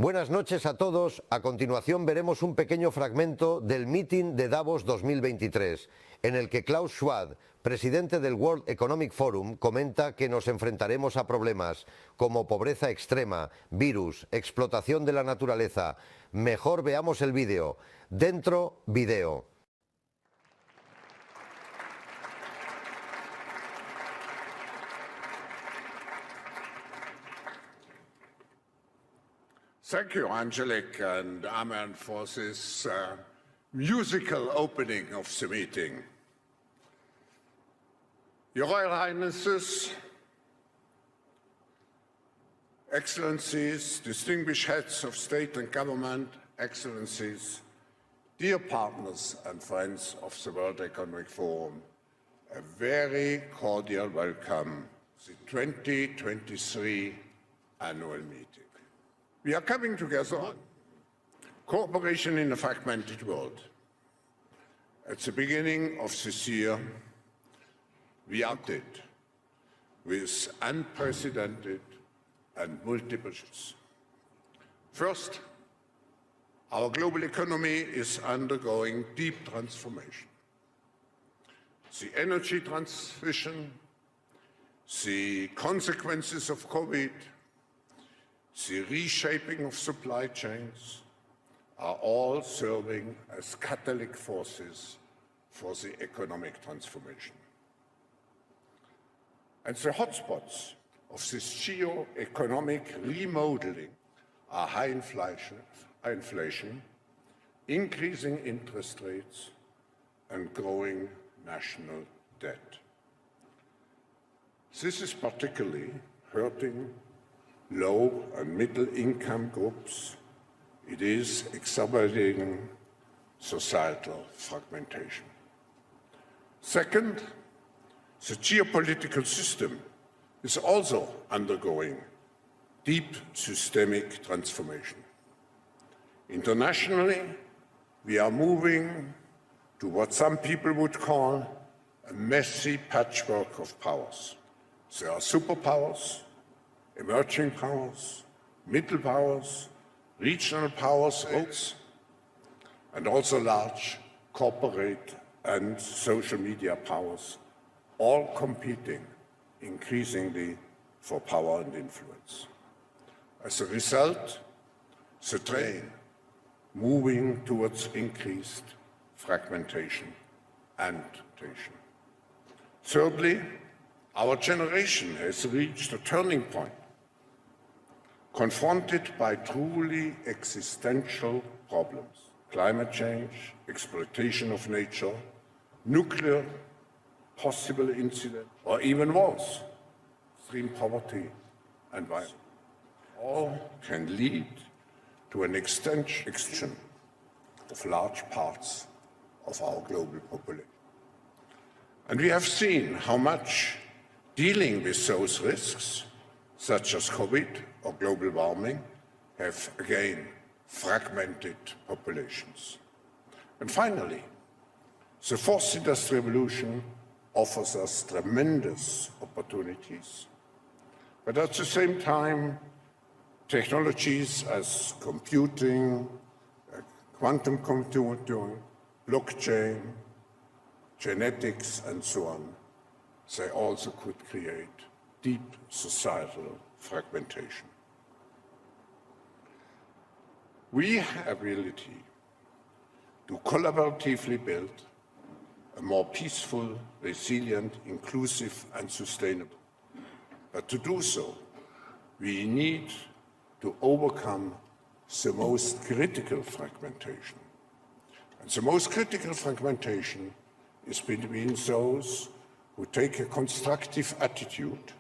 Buenas noches a todos. A continuación veremos un pequeño fragmento del Mitin de Davos 2023, en el que Klaus Schwad, presidente del World Economic Forum, comenta que nos enfrentaremos a problemas como pobreza extrema, virus, explotación de la naturaleza. Mejor veamos el vídeo. Dentro, video. Thank you, Angelic and Amen, for this musical opening of the meeting. Your Royal Highnesses, Excellencies, distinguished heads of state and government, Excellencies, dear partners and friends of the World Economic Forum, a very cordial welcome to the 2023 annual meeting. We are coming together on cooperation in a fragmented world. At the beginning of this year, we acted with unprecedented and multiple shifts. First, our global economy is undergoing deep transformation. The energy transition, the consequences of COVID, the reshaping of supply chains are all serving as catalytic forces for the economic transformation. And the hotspots of this geo-economic remodeling are high inflation, increasing interest rates, and growing national debt. This is particularly hurting low and middle income groups. It is exacerbating societal fragmentation. Second, the geopolitical system is also undergoing deep systemic transformation. Internationally, we are moving to what some people would call a messy patchwork of powers. There are superpowers, emerging powers, middle powers, regional powers, and also large corporate and social media powers, all competing increasingly for power and influence. As a result, the train moving towards increased fragmentation and tension. Thirdly, our generation has reached a turning point, confronted by truly existential problems: climate change, exploitation of nature, nuclear possible incident, or even worse, extreme poverty and violence. All can lead to an extinction of large parts of our global population. And we have seen how much dealing with those risks, such as COVID or global warming, have again fragmented populations. And finally, the fourth industrial revolution offers us tremendous opportunities, but at the same time, technologies as computing, quantum computing, blockchain, genetics, and so on, they also could create deep societal fragmentation. We have the ability to collaboratively build a more peaceful, resilient, inclusive, and sustainable. But to do so, we need to overcome the most critical fragmentation. And the most critical fragmentation is between those who take a constructive attitude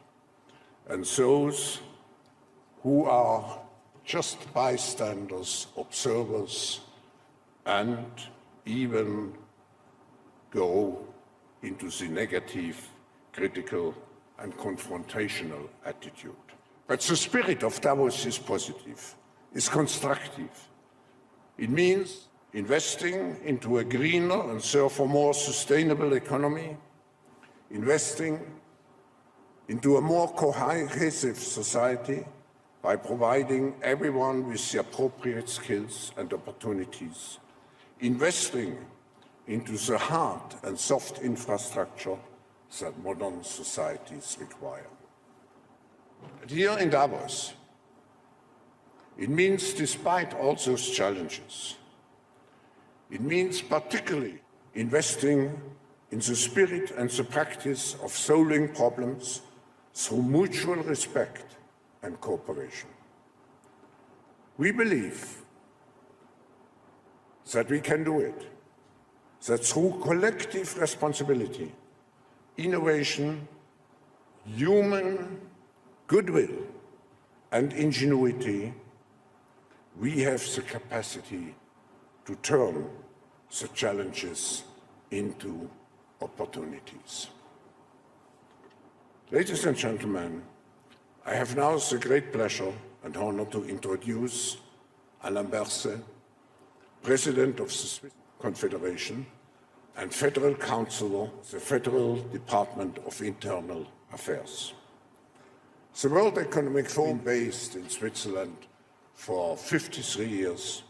and those who are just bystanders, observers, and even go into the negative, critical, and confrontational attitude. But the spirit of Davos is positive, is constructive. It means investing into a greener and therefore more sustainable economy, investing into a more cohesive society, by providing everyone with the appropriate skills and opportunities, investing into the hard and soft infrastructure that modern societies require. And here in Davos, it means, despite all those challenges, it means particularly investing in the spirit and the practice of solving problems through mutual respect and cooperation. We believe that we can do it, that through collective responsibility, innovation, human goodwill, and ingenuity, we have the capacity to turn the challenges into opportunities. Ladies and gentlemen, I have now the great pleasure and honor to introduce Alain Berset, President of the Swiss Confederation and Federal Counselor, the Federal Department of Internal Affairs. The World Economic Forum based in Switzerland for 53 years,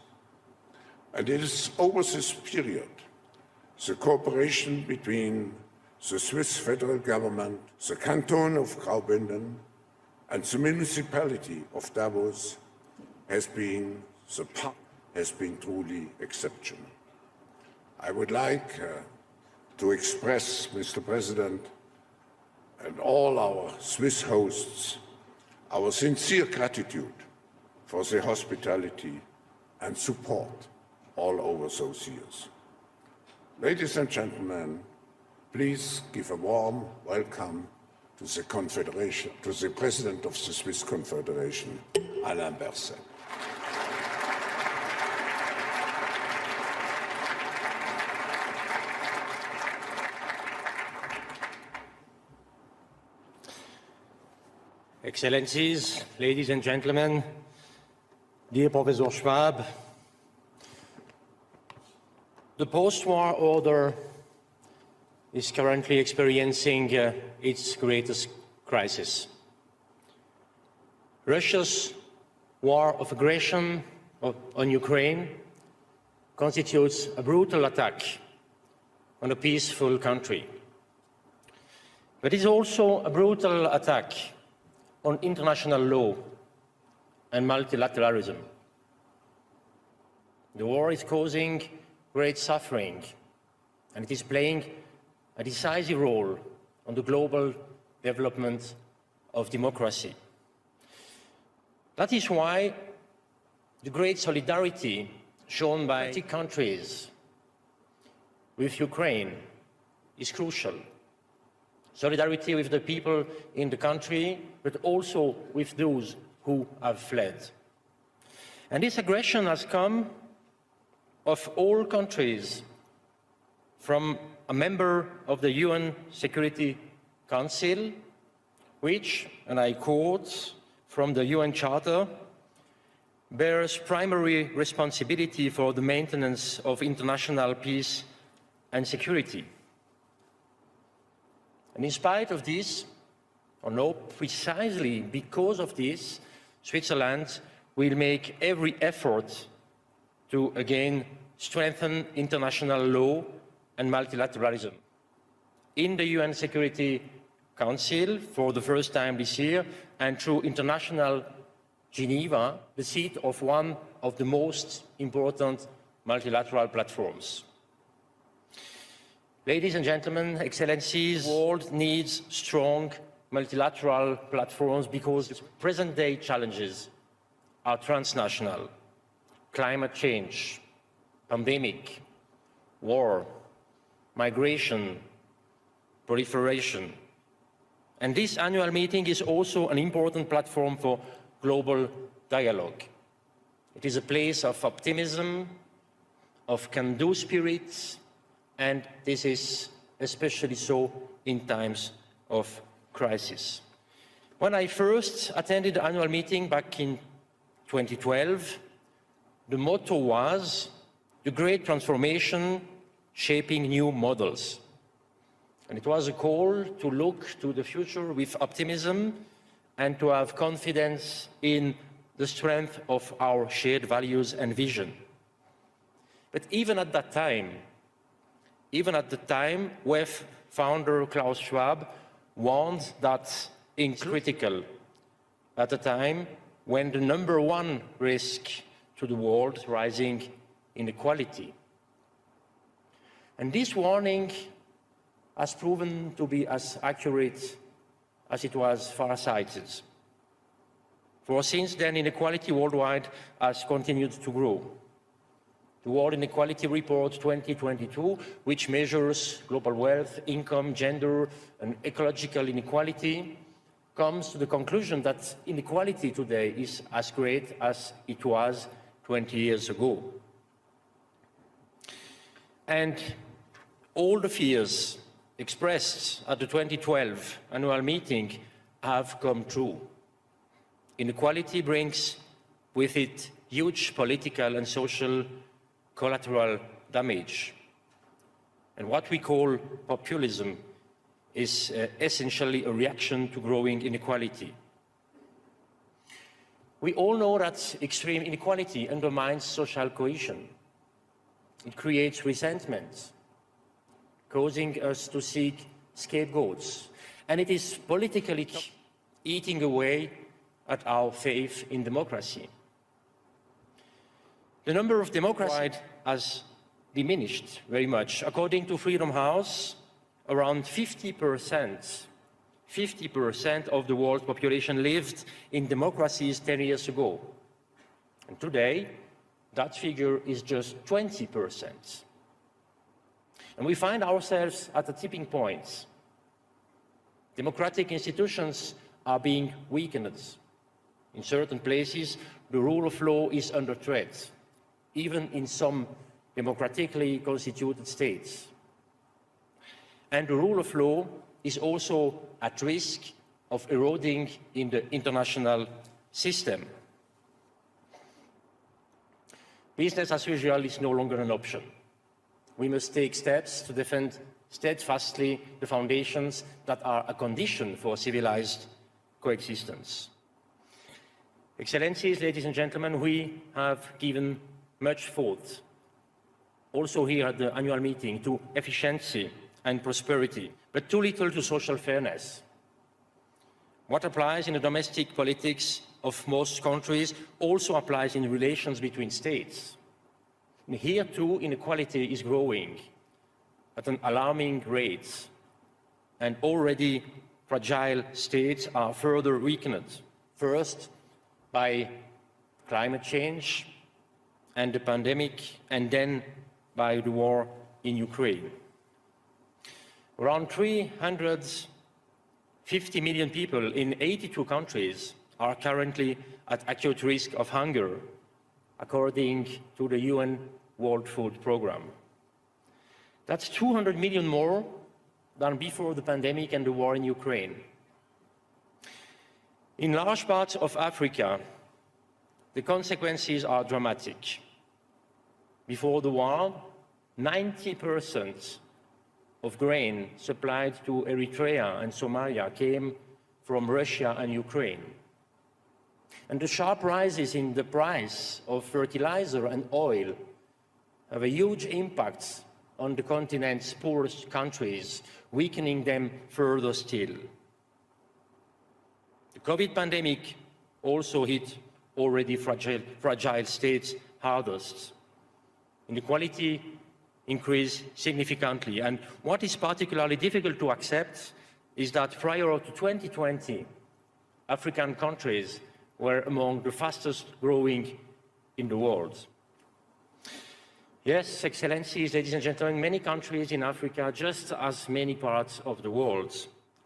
and it is over this period the cooperation between the Swiss federal government, the canton of Graubünden, and the municipality of Davos has been truly exceptional. I would like to express, Mr. President, and all our Swiss hosts, our sincere gratitude for their hospitality and support all over those years. Ladies and gentlemen, please give a warm welcome to the Confederation, to the President of the Swiss Confederation, Alain Berset. Excellencies, ladies and gentlemen, dear Professor Schwab, the post-war order is currently experiencing its greatest crisis. Russia's war of aggression on Ukraine constitutes a brutal attack on a peaceful country. But it is also a brutal attack on international law and multilateralism. The war is causing great suffering, and it is playing a decisive role on the global development of democracy. That is why the great solidarity shown by 30 countries with Ukraine is crucial. Solidarity with the people in the country, but also with those who have fled. And this aggression has come of all countries, from a member of the UN Security Council, which, and I quote from the UN Charter, bears primary responsibility for the maintenance of international peace and security. And in spite of this, or no, precisely because of this, Switzerland will make every effort to again strengthen international law and multilateralism. In the UN Security Council, for the first time this year, and through international Geneva, the seat of one of the most important multilateral platforms. Ladies and gentlemen, excellencies, the world needs strong multilateral platforms because present-day challenges are transnational. Climate change, pandemic, war, migration, proliferation. And this annual meeting is also an important platform for global dialogue. It is a place of optimism, of can-do spirit, and this is especially so in times of crisis. When I first attended the annual meeting back in 2012, the motto was the great transformation shaping new models. And it was a call to look to the future with optimism and to have confidence in the strength of our shared values and vision. But even at the time, WEF founder Klaus Schwab warned that it's critical at a time when the #1 risk to the world is rising inequality. And this warning has proven to be as accurate as it was far-sighted. For since then, inequality worldwide has continued to grow. The World Inequality Report 2022, which measures global wealth, income, gender, and ecological inequality, comes to the conclusion that inequality today is as great as it was 20 years ago. And all the fears expressed at the 2012 annual meeting have come true. Inequality brings with it huge political and social collateral damage. And what we call populism is essentially a reaction to growing inequality. We all know that extreme inequality undermines social cohesion. It creates resentment, causing us to seek scapegoats. And it is politically eating away at our faith in democracy. The number of democracies has diminished very much. According to Freedom House, around 50% of the world's population lived in democracies 10 years ago. And today, that figure is just 20%. And we find ourselves at a tipping point. Democratic institutions are being weakened. In certain places, the rule of law is under threat, even in some democratically constituted states. And the rule of law is also at risk of eroding in the international system. Business as usual is no longer an option. We must take steps to defend steadfastly the foundations that are a condition for civilized coexistence. Excellencies, ladies and gentlemen, we have given much thought, also here at the annual meeting, to efficiency and prosperity, but too little to social fairness. What applies in the domestic politics of most countries also applies in relations between states. And here too, inequality is growing at an alarming rate, and already fragile states are further weakened, first by climate change and the pandemic, and then by the war in Ukraine. Around 350 million people in 82 countries are currently at acute risk of hunger, according to the UN World Food Programme. That's 200 million more than before the pandemic and the war in Ukraine. In large parts of Africa, the consequences are dramatic. Before the war, 90% of grain supplied to Eritrea and Somalia came from Russia and Ukraine. And the sharp rises in the price of fertilizer and oil have a huge impact on the continent's poorest countries, weakening them further still. The COVID pandemic also hit already fragile states hardest. Inequality increased significantly, and what is particularly difficult to accept is that prior to 2020, African countries were among the fastest growing in the world. Yes, Excellencies, ladies and gentlemen, many countries in Africa, just as many parts of the world,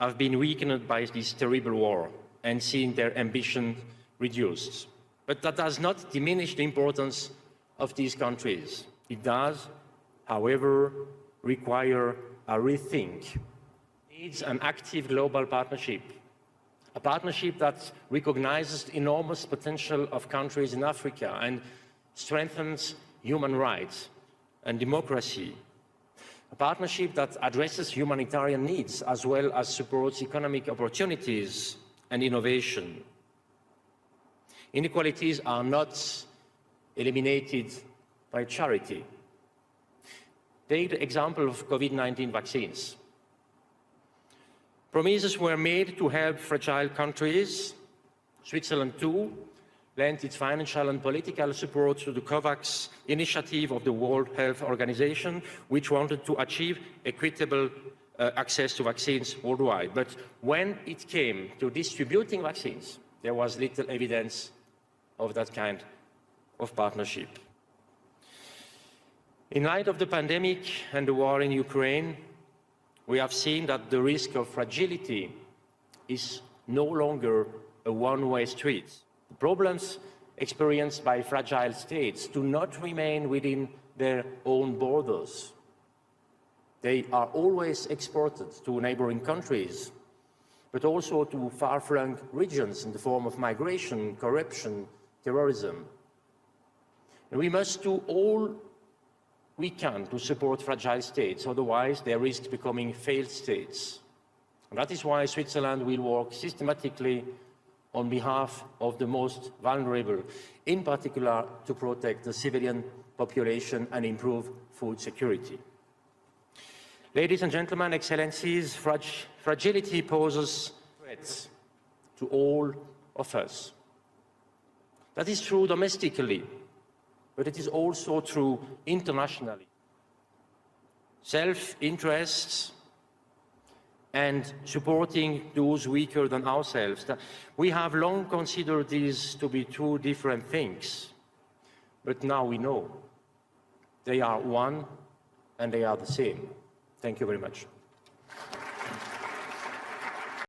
have been weakened by this terrible war and seen their ambition reduced. But that does not diminish the importance of these countries. It does, however, require a rethink. It needs an active global partnership, a partnership that recognizes the enormous potential of countries in Africa and strengthens human rights and democracy, a partnership that addresses humanitarian needs as well as supports economic opportunities and innovation. Inequalities are not eliminated by charity. Take the example of COVID-19 vaccines. Promises were made to help fragile countries. Switzerland, too, lent its financial and political support to the COVAX initiative of the World Health Organization, which wanted to achieve equitable access to vaccines worldwide. But when it came to distributing vaccines, there was little evidence of that kind of partnership. In light of the pandemic and the war in Ukraine, we have seen that the risk of fragility is no longer a one-way street. The problems experienced by fragile states do not remain within their own borders. They are always exported to neighboring countries, but also to far-flung regions in the form of migration, corruption, terrorism. And we must do all we can to support fragile states, otherwise they risk becoming failed states. And that is why Switzerland will work systematically on behalf of the most vulnerable, in particular to protect the civilian population and improve food security. Ladies and gentlemen, excellencies, fragility poses threats to all of us. That is true domestically, but it is also true internationally. Self-interests and supporting those weaker than ourselves. We have long considered these to be two different things, but now we know they are one and they are the same. Thank you very much.